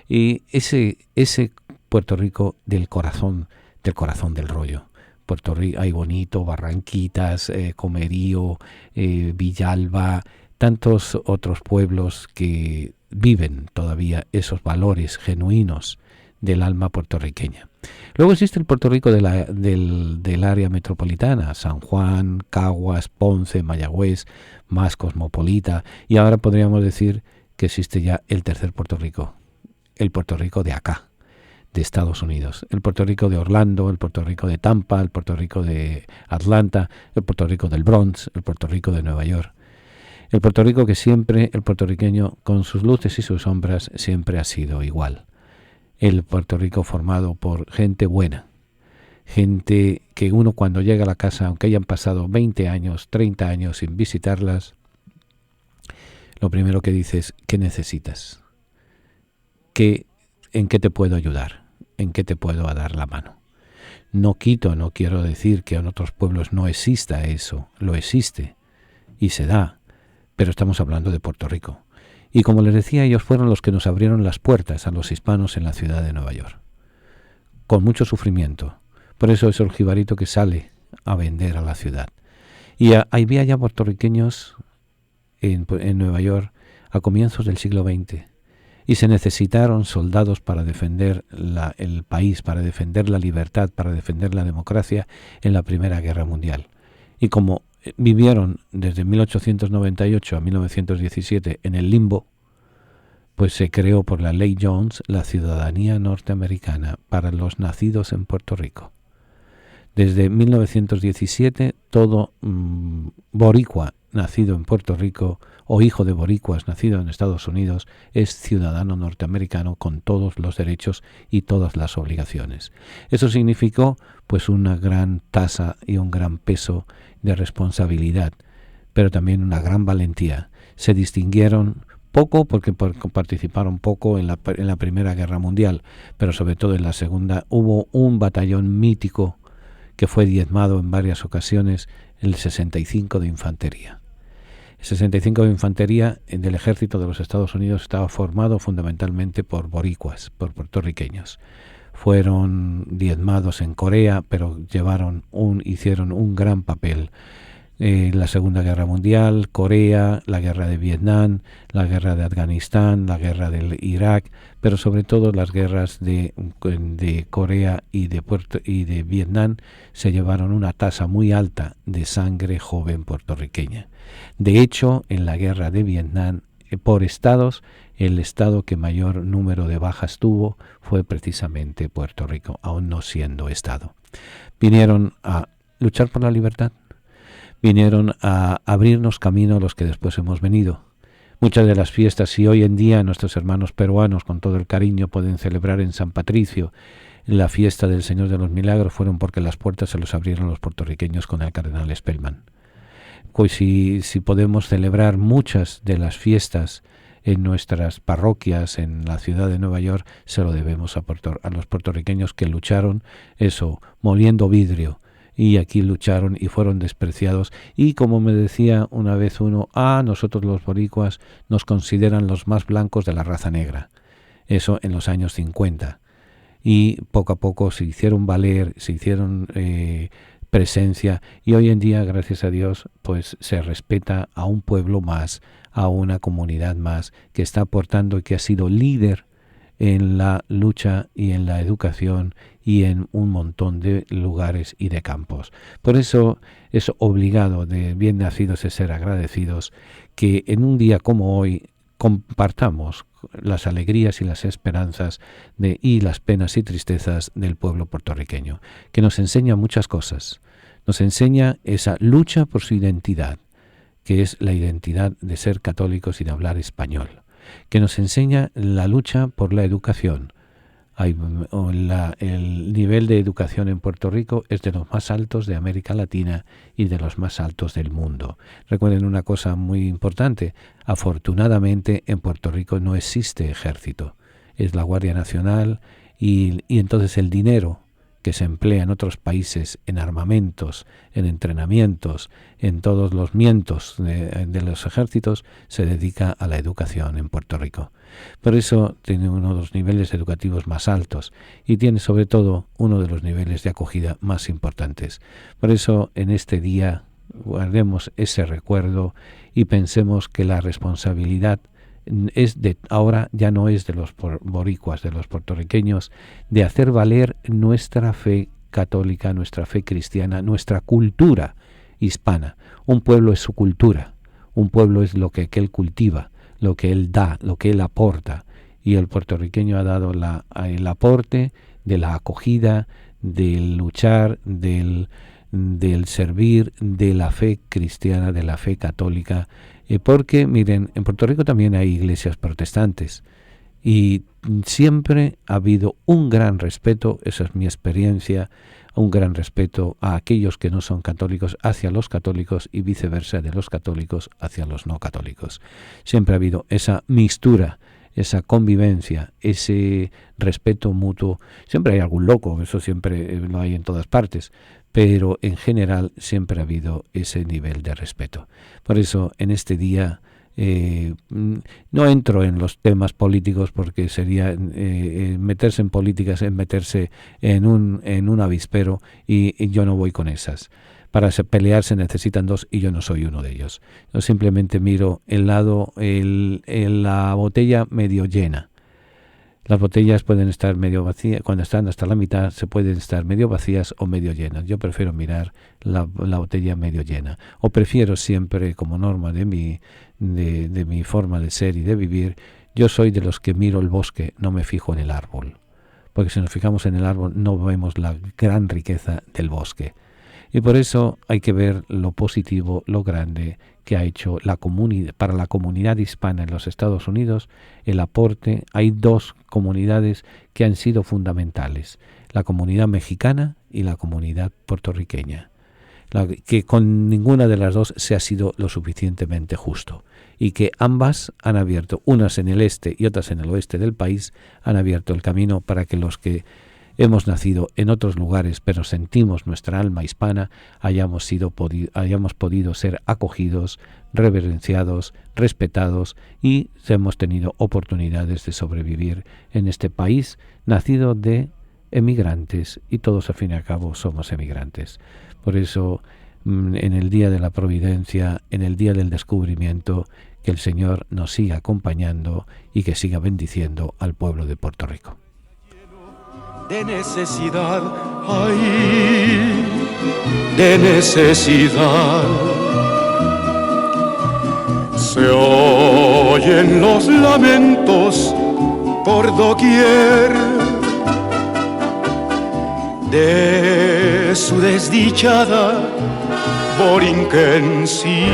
Speaker 1: y ese Puerto Rico del corazón del rollo. Puerto Rico, Ay Bonito, Barranquitas, Comerío, Villalba, tantos otros pueblos que viven todavía esos valores genuinos del alma puertorriqueña. Luego existe el Puerto Rico del área metropolitana, San Juan, Caguas, Ponce, Mayagüez, más cosmopolita, y ahora podríamos decir que existe ya el tercer Puerto Rico, el Puerto Rico de acá, de Estados Unidos, el Puerto Rico de Orlando, el Puerto Rico de Tampa, el Puerto Rico de Atlanta, el Puerto Rico del Bronx, el Puerto Rico de Nueva York. El Puerto Rico que siempre, el puertorriqueño, con sus luces y sus sombras, siempre ha sido igual. El Puerto Rico formado por gente buena, gente que uno cuando llega a la casa, aunque hayan pasado 20 años, 30 años sin visitarlas, lo primero que dice es, ¿qué necesitas? ¿En qué te puedo ayudar? ¿En qué te puedo dar la mano? No quiero decir que en otros pueblos no exista eso, lo existe y se da, pero estamos hablando de Puerto Rico. Y como les decía, ellos fueron los que nos abrieron las puertas a los hispanos en la ciudad de Nueva York, con mucho sufrimiento. Por eso es el jibarito que sale a vender a la ciudad. Y había ya puertorriqueños en Nueva York a comienzos del siglo XX, y se necesitaron soldados para defender el país, para defender la libertad, para defender la democracia en la Primera Guerra Mundial. Y como vivieron desde 1898 a 1917 en el limbo, pues se creó por la Ley Jones la ciudadanía norteamericana para los nacidos en Puerto Rico. Desde 1917 todo boricua nacido en Puerto Rico o hijo de boricuas nacido en Estados Unidos es ciudadano norteamericano con todos los derechos y todas las obligaciones. Eso significó pues una gran tasa y un gran peso de responsabilidad, pero también una gran valentía. Se distinguieron poco porque participaron poco en la Primera Guerra Mundial, pero sobre todo en la Segunda hubo un batallón mítico que fue diezmado en varias ocasiones, el 65 de Infantería. El 65 de Infantería del Ejército de los Estados Unidos estaba formado fundamentalmente por boricuas, por puertorriqueños. Fueron diezmados en Corea, pero hicieron un gran papel. La Segunda Guerra Mundial, Corea, la Guerra de Vietnam, la Guerra de Afganistán, la Guerra del Irak, pero sobre todo las guerras de Corea y de Vietnam se llevaron una tasa muy alta de sangre joven puertorriqueña. De hecho, en la Guerra de Vietnam, por estados, el estado que mayor número de bajas tuvo fue precisamente Puerto Rico, aún no siendo estado. Vinieron a luchar por la libertad. Vinieron a abrirnos camino a los que después hemos venido. Muchas de las fiestas, si hoy en día nuestros hermanos peruanos con todo el cariño pueden celebrar en San Patricio la fiesta del Señor de los Milagros, fueron porque las puertas se los abrieron los puertorriqueños con el cardenal Spellman. Pues si podemos celebrar muchas de las fiestas en nuestras parroquias en la ciudad de Nueva York, se lo debemos a los puertorriqueños que lucharon, moliendo vidrio, y aquí lucharon y fueron despreciados. Y como me decía una vez nosotros los boricuas nos consideran los más blancos de la raza negra. Eso en los años 50. Y poco a poco se hicieron valer, se hicieron presencia, y hoy en día, gracias a Dios, pues se respeta a un pueblo más, a una comunidad más, que está aportando y que ha sido líder en la lucha y en la educación y en un montón de lugares y de campos. Por eso es obligado de bien nacidos es ser agradecidos que en un día como hoy compartamos las alegrías y las esperanzas y las penas y tristezas del pueblo puertorriqueño, que nos enseña muchas cosas. Nos enseña esa lucha por su identidad, que es la identidad de ser católicos y de hablar español, que nos enseña la lucha por la educación. El nivel de educación en Puerto Rico es de los más altos de América Latina y de los más altos del mundo. Recuerden una cosa muy importante, afortunadamente en Puerto Rico no existe ejército, es la Guardia Nacional y entonces el dinero que se emplea en otros países en armamentos, en entrenamientos, en todos los mientos de los ejércitos, se dedica a la educación en Puerto Rico. Por eso tiene uno de los niveles educativos más altos y tiene sobre todo uno de los niveles de acogida más importantes. Por eso en este día guardemos ese recuerdo y pensemos que la responsabilidad ahora ya no es de los boricuas, de los puertorriqueños, de hacer valer nuestra fe católica, nuestra fe cristiana, nuestra cultura hispana. Un pueblo es su cultura, un pueblo es lo que él cultiva, lo que él da, lo que él aporta, y el puertorriqueño ha dado el aporte de la acogida, del luchar, del servir, de la fe cristiana, de la fe católica, porque miren, en Puerto Rico también hay iglesias protestantes y siempre ha habido un gran respeto, esa es mi experiencia, un gran respeto a aquellos que no son católicos hacia los católicos y viceversa de los católicos hacia los no católicos. Siempre ha habido esa mixtura, esa convivencia, ese respeto mutuo. Siempre hay algún loco, eso siempre lo hay en todas partes, pero en general siempre ha habido ese nivel de respeto. Por eso en este día no entro en los temas políticos porque sería meterse en políticas, es meterse en un avispero y yo no voy con esas. Para pelear se necesitan dos y yo no soy uno de ellos. Yo simplemente miro la botella medio llena. Las botellas pueden estar medio vacías, cuando están hasta la mitad se pueden estar medio vacías o medio llenas. Yo prefiero mirar la botella medio llena. O prefiero siempre, como norma de mi forma de ser y de vivir, yo soy de los que miro el bosque, no me fijo en el árbol. Porque si nos fijamos en el árbol no vemos la gran riqueza del bosque. Y por eso hay que ver lo positivo, lo grande que ha hecho para la comunidad hispana en los Estados Unidos, el aporte. Hay dos comunidades que han sido fundamentales, la comunidad mexicana y la comunidad puertorriqueña, que con ninguna de las dos se ha sido lo suficientemente justo, y que ambas han abierto, unas en el este y otras en el oeste del país, han abierto el camino para que los que hemos nacido en otros lugares, pero sentimos nuestra alma hispana, hayamos podido ser acogidos, reverenciados, respetados y hemos tenido oportunidades de sobrevivir en este país nacido de emigrantes y todos al fin y al cabo somos emigrantes. Por eso en el día de la providencia, en el día del descubrimiento, que el Señor nos siga acompañando y que siga bendiciendo al pueblo de Puerto Rico.
Speaker 5: De necesidad, ay, de necesidad. Se oyen los lamentos por doquier de su desdichada Borinquense.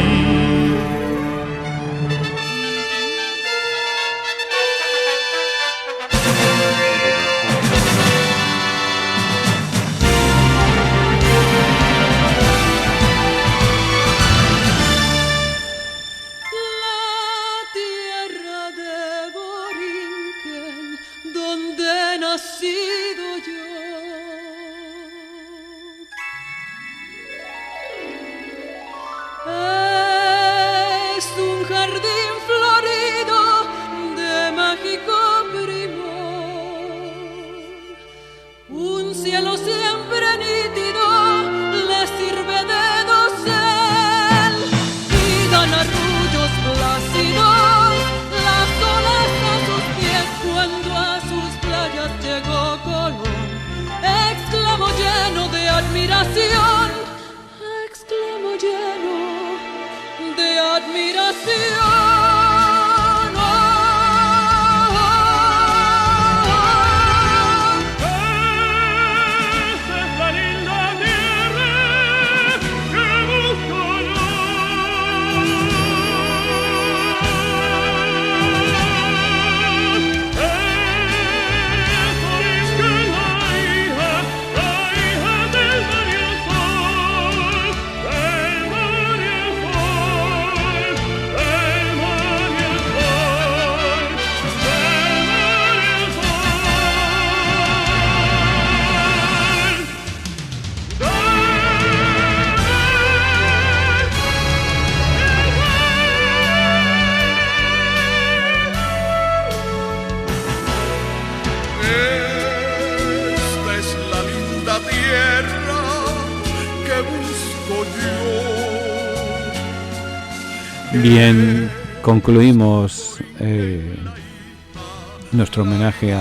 Speaker 8: Las olas a sus pies cuando a sus
Speaker 1: Bien, concluimos nuestro homenaje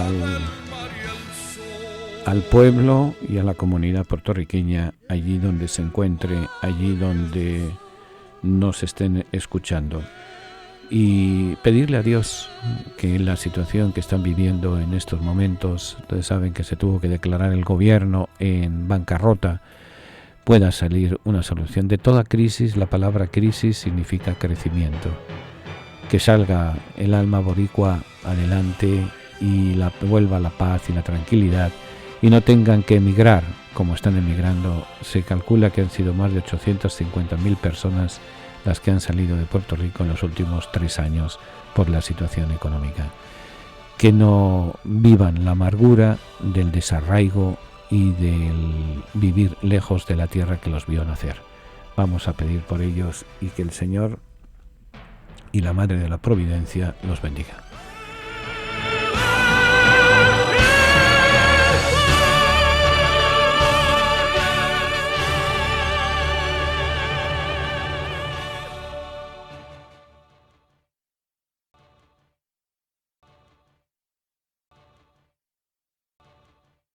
Speaker 1: al pueblo y a la comunidad puertorriqueña, allí donde se encuentre, allí donde nos estén escuchando, y pedirle a Dios que en la situación que están viviendo en estos momentos, ustedes saben que se tuvo que declarar el gobierno en bancarrota, pueda salir una solución. De toda crisis, la palabra crisis significa crecimiento. Que salga el alma boricua adelante y vuelva la paz y la tranquilidad, y no tengan que emigrar como están emigrando. Se calcula que han sido más de 850.000 personas las que han salido de Puerto Rico en los últimos 3 años por la situación económica. Que no vivan la amargura del desarraigo y del vivir lejos de la tierra que los vio nacer. Vamos a pedir por ellos y que el Señor y la Madre de la Providencia los bendiga.